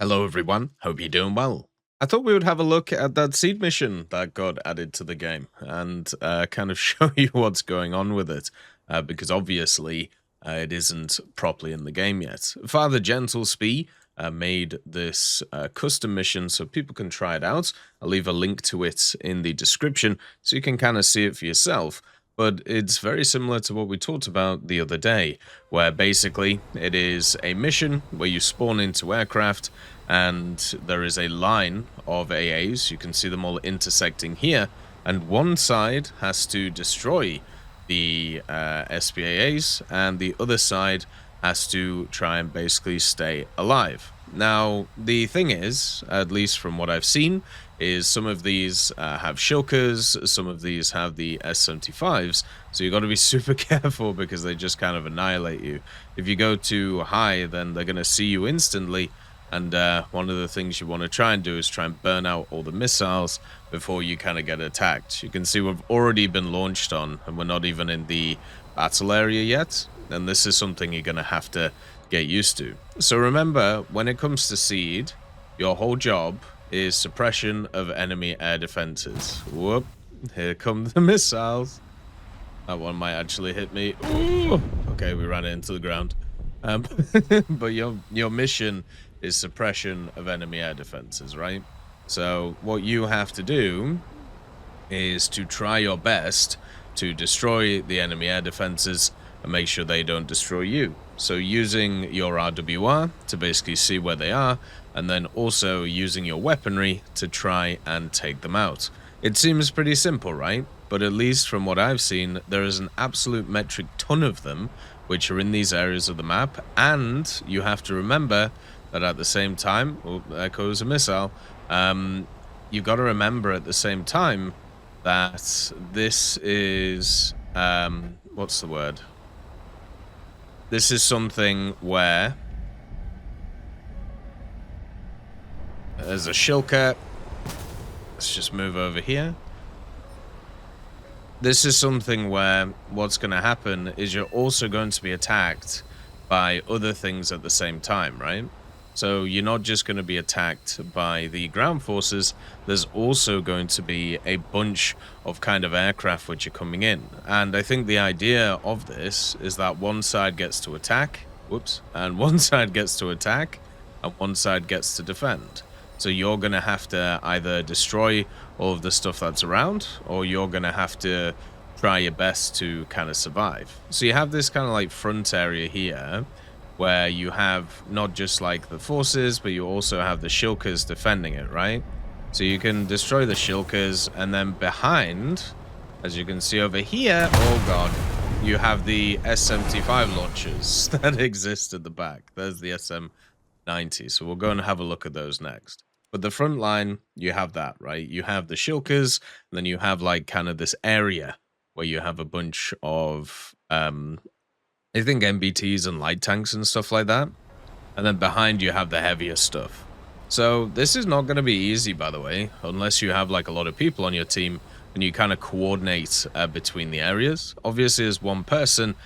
Hello, everyone. Hope you're doing well. I thought we would have a look at that seed mission that got added to the game and kind of show you what's going on with it, because obviously it isn't properly in the game yet. Father Gentle Spee made this custom mission so people can try it out. I'll leave a link to it in the description so you can kind of see it for yourself. But it's very similar to what we talked about the other day, where basically it is a mission where you spawn into aircraft and there is a line of AAs. You can see them all intersecting here, and one side has to destroy the SPAAs and the other side has to try and basically stay alive. Now, the thing is, at least from what I've seen, is some of these have shulkers, some of these have the S-75s, so you got to be super careful because they just kind of annihilate you. If you go too high, then they're going to see you instantly, and one of the things you want to try and do is try and burn out all the missiles before you kind of get attacked. You can see we've already been launched on, and we're not even in the battle area yet, and this is something you're going to have to get used to. So remember, when it comes to SEAD, your whole job is suppression of enemy air defenses. Whoop, here come the missiles. That one might actually hit me. Ooh, okay, we ran it into the ground. But your mission is suppression of enemy air defenses, right? So what you have to do is to try your best to destroy the enemy air defenses and make sure they don't destroy you. So using your RWR to basically see where they are, and then also using your weaponry to try and take them out. It seems pretty simple, right? But at least from what I've seen, there is an absolute metric ton of them which are in these areas of the map, and you have to remember that at the same time, oh, there goes a missile, you've got to remember at the same time that this is, what's the word? This is something where there's a shulker. Let's just move over here. This is something where what's going to happen is you're also going to be attacked by other things at the same time, right? So you're not just going to be attacked by the ground forces, there's also going to be a bunch of kind of aircraft which are coming in. And I think the idea of this is that one side gets to attack, and one side gets to attack, and one side gets to defend. So you're going to have to either destroy all of the stuff that's around, or you're going to have to try your best to kind of survive. So you have this kind of like front area here, where you have not just like the forces, but you also have the shulkers defending it, right? So you can destroy the shulkers, and then behind, as you can see over here, oh god, you have the S-75 launchers that exist at the back. There's the SM-90, so we'll go and have a look at those next. But the front line, you have that, right? You have the shulkers, and then you have like kind of this area where you have a bunch of I think MBTs and light tanks and stuff like that. And then behind you have the heavier stuff. So this is not going to be easy, by the way, unless you have like a lot of people on your team and you kind of coordinate between the areas. Obviously, as one person,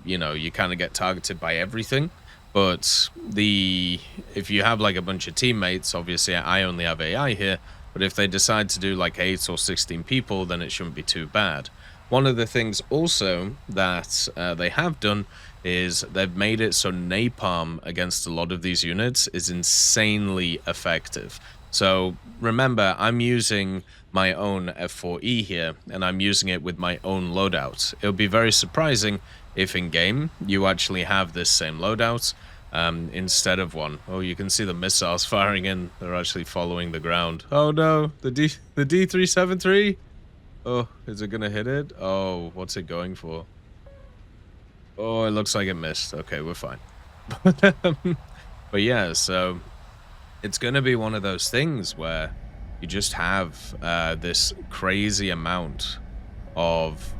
you know, you kind of get targeted by everything. But if you have like a bunch of teammates, obviously I only have AI here, but if they decide to do like 8 or 16 people, then it shouldn't be too bad. One of the things also that they have done is they've made it so napalm against a lot of these units is insanely effective. So remember, I'm using my own F4E here, and I'm using it with my own loadout. It'll be very surprising if in-game you actually have this same loadout instead of one. Oh, you can see the missiles firing in. They're actually following the ground. Oh no, the D373? Oh, is it gonna hit it? Oh, what's it going for? Oh, it looks like it missed. Okay, we're fine. But yeah, so it's gonna be one of those things where you just have this crazy amount of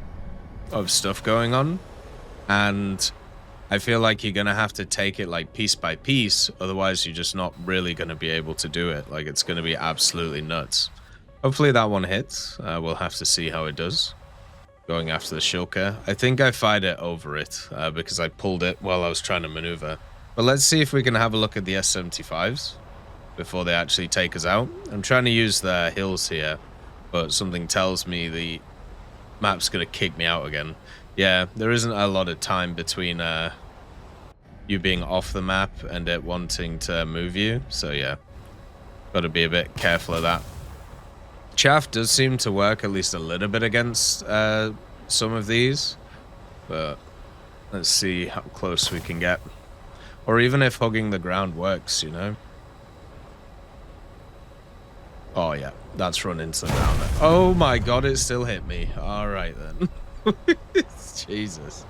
stuff going on, and I feel like you're gonna have to take it like piece by piece, otherwise you're just not really gonna be able to do it. Like, it's gonna be absolutely nuts. Hopefully that one hits. We'll have to see how it does. Going after the shulker. I think I fired it over it because I pulled it while I was trying to maneuver. But let's see if we can have a look at the S-75s. before they actually take us out. I'm trying to use the hills here, but something tells me the map's going to kick me out again. Yeah, there isn't a lot of time between you being off the map and it wanting to move you. So yeah, got to be a bit careful of that. Chaff does seem to work at least a little bit against some of these, but let's see how close we can get. Or even if hugging the ground works, you know? Oh yeah, that's run into the ground. Oh my god, it still hit me. Alright then. Jesus.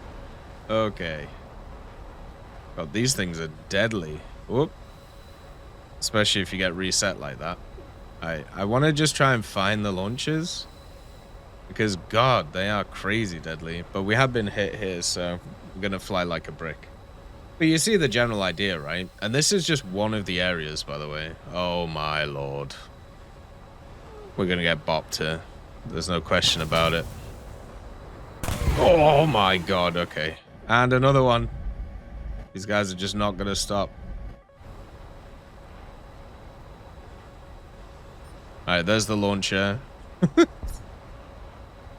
Okay. God, these things are deadly. Whoop. Especially if you get reset like that. I want to just try and find the launchers. Because, God, they are crazy deadly. But we have been hit here, so we're going to fly like a brick. But you see the general idea, right? And this is just one of the areas, by the way. Oh, my lord. We're going to get bopped here. There's no question about it. Oh, my God. Okay. And another one. These guys are just not going to stop. Alright, there's the launcher.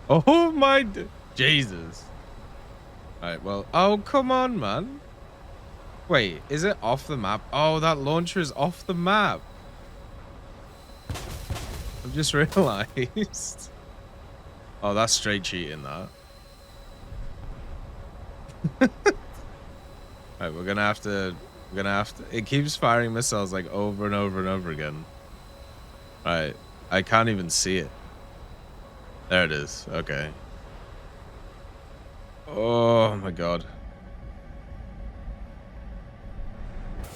Oh my... Jesus. Alright, well... Oh, come on, man. Wait, is it off the map? Oh, that launcher is off the map. I've just realized. Oh, that's straight cheating, that. Alright, we're gonna have to... It keeps firing missiles, like, over and over and over again. Alright, I can't even see it. There it is. Okay. Oh my god.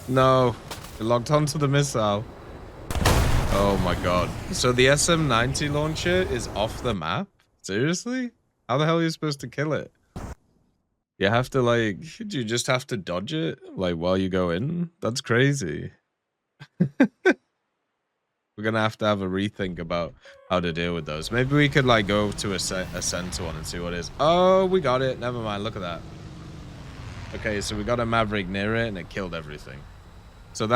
No. It locked onto the missile. Oh my god. So the SM-90 launcher is off the map? Seriously? How the hell are you supposed to kill it? You have to, like... Do you just have to dodge it? Like, while you go in? That's crazy. We're gonna have a rethink about how to deal with those. Maybe we could like go to a center one and see what it is. Oh, we got it. Never mind. Look at that. Okay, so we got a Maverick near it and it killed everything. So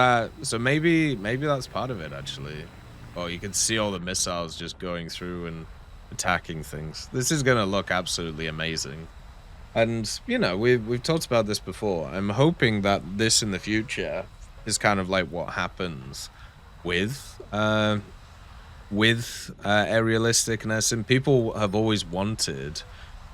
maybe that's part of it actually. Oh, you can see all the missiles just going through and attacking things. This is gonna look absolutely amazing. And you know, we've talked about this before. I'm hoping that this in the future is kind of like what happens with aerialisticness, and people have always wanted,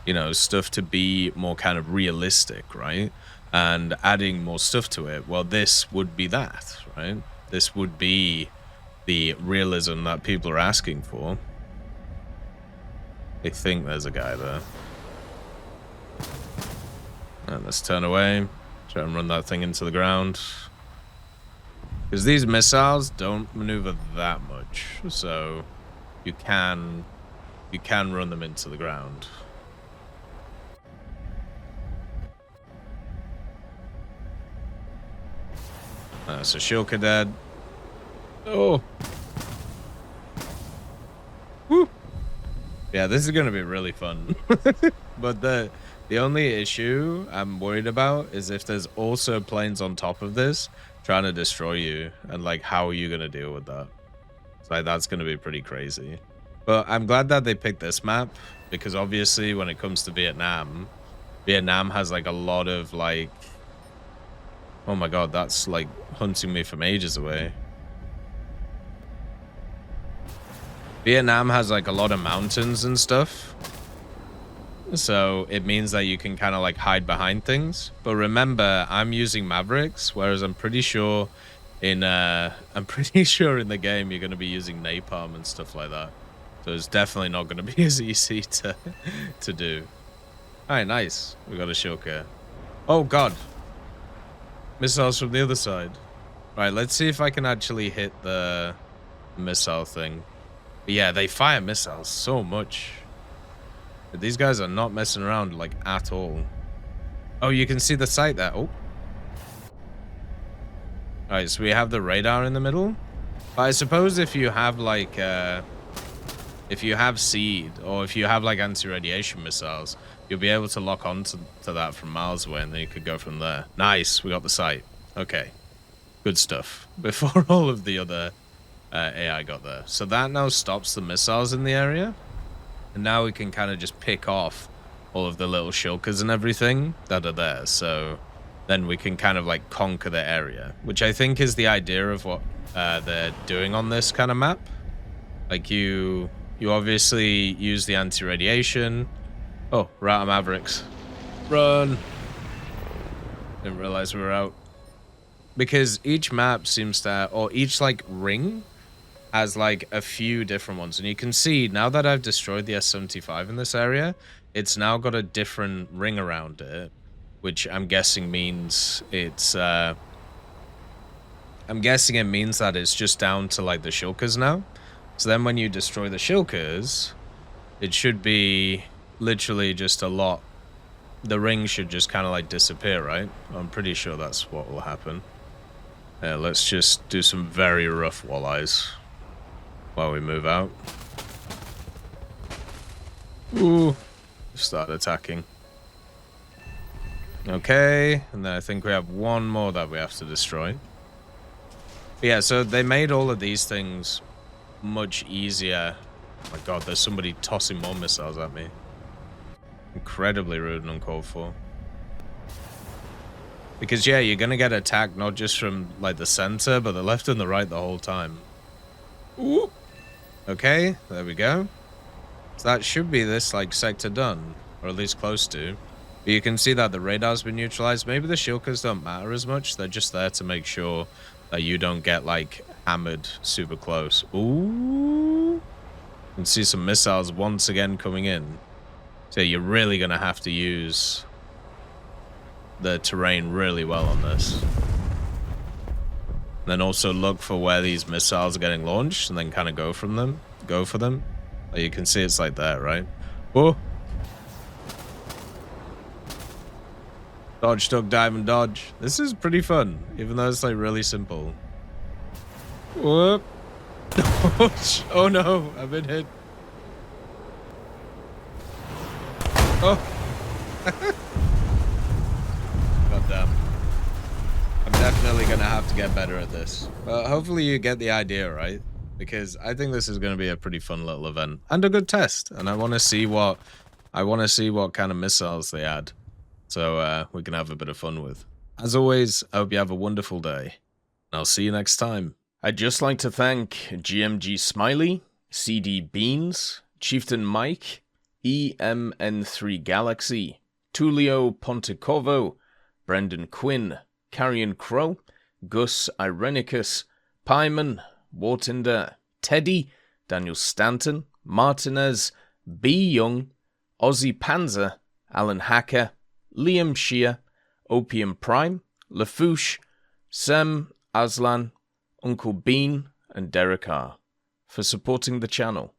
you know, stuff to be more kind of realistic, right? And adding more stuff to it. Well, this would be that, right? This would be the realism that people are asking for. I think there's a guy there. And let's turn away. Try and run that thing into the ground. Because these missiles don't maneuver that much, so you can run them into the ground. So Shilka dead. Oh. Woo. Yeah, this is gonna be really fun. But the only issue I'm worried about is if there's also planes on top of this trying to destroy you, and like how are you gonna deal with that? So like, that's gonna be pretty crazy. But I'm glad that they picked this map, because obviously when it comes to Vietnam has like a lot of like, oh my god, that's like hunting me from ages away. Vietnam has like a lot of mountains and stuff, so it means that you can kind of like hide behind things. But remember, I'm using Mavericks, whereas I'm pretty sure in the game you're going to be using napalm and stuff like that. So it's definitely not going to be as easy to do. All right, nice. We got a shulker. Oh god, missiles from the other side. Right, let's see if I can actually hit the missile thing. But yeah, they fire missiles so much. These guys are not messing around, like, at all. Oh, you can see the sight there. Oh. Alright, so we have the radar in the middle. But I suppose if you have, like, if you have SEAD, or if you have, like, anti-radiation missiles, you'll be able to lock on to that from miles away, and then you could go from there. Nice, we got the sight. Okay. Good stuff. Before all of the other AI got there. So that now stops the missiles in the area. And now we can kind of just pick off all of the little shulkers and everything that are there. So then we can kind of like conquer the area, which I think is the idea of what they're doing on this kind of map. Like you obviously use the anti-radiation. Oh, we're out of Mavericks. Run! Didn't realize we were out. Because each map seems to, or each like ring has like a few different ones. And you can see now that I've destroyed the S-75 in this area, it's now got a different ring around it, which I'm guessing means it's, I'm guessing it means that it's just down to like the shulkers now. So then when you destroy the shulkers, it should be literally just a lot. The ring should just kind of like disappear, right? I'm pretty sure that's what will happen. Yeah, let's just do some very rough walleyes while we move out. Ooh, start attacking. Okay, and then I think we have one more that we have to destroy. But yeah, so they made all of these things much easier. Oh my god, there's somebody tossing more missiles at me. Incredibly rude and uncalled for. Because, yeah, you're going to get attacked not just from, like, the center, but the left and the right the whole time. Ooh. Okay, there we go. So that should be this, like, sector done. Or at least close to. But you can see that the radar's been neutralized. Maybe the shulkers don't matter as much. They're just there to make sure that you don't get, like, hammered super close. Ooh. You can see some missiles once again coming in. So you're really going to have to use the terrain really well on this. Then also look for where these missiles are getting launched and then kind of go for them. Like you can see it's like that, right? Oh! Dodge, duck, dive, and dodge. This is pretty fun, even though it's like really simple. Whoop! Oh no, I've been hit. Oh! God damn. I'm definitely gonna have to get better at this. But hopefully you get the idea, right? Because I think this is gonna be a pretty fun little event and a good test. And I want to see what kind of missiles they add, so we can have a bit of fun with. As always, I hope you have a wonderful day, and I'll see you next time. I'd just like to thank GMG Smiley, CD Beans, Chieftain Mike, EMN3 Galaxy, Tulio Pontecorvo, Brendan Quinn, Carrion Crow, Gus Irenicus, Pyman, Wartinder, Teddy, Daniel Stanton, Martinez, B. Young, Ozzy Panzer, Alan Hacker, Liam Shear, Opium Prime, Lafouche, Sem, Aslan, Uncle Bean, and Derek R. for supporting the channel.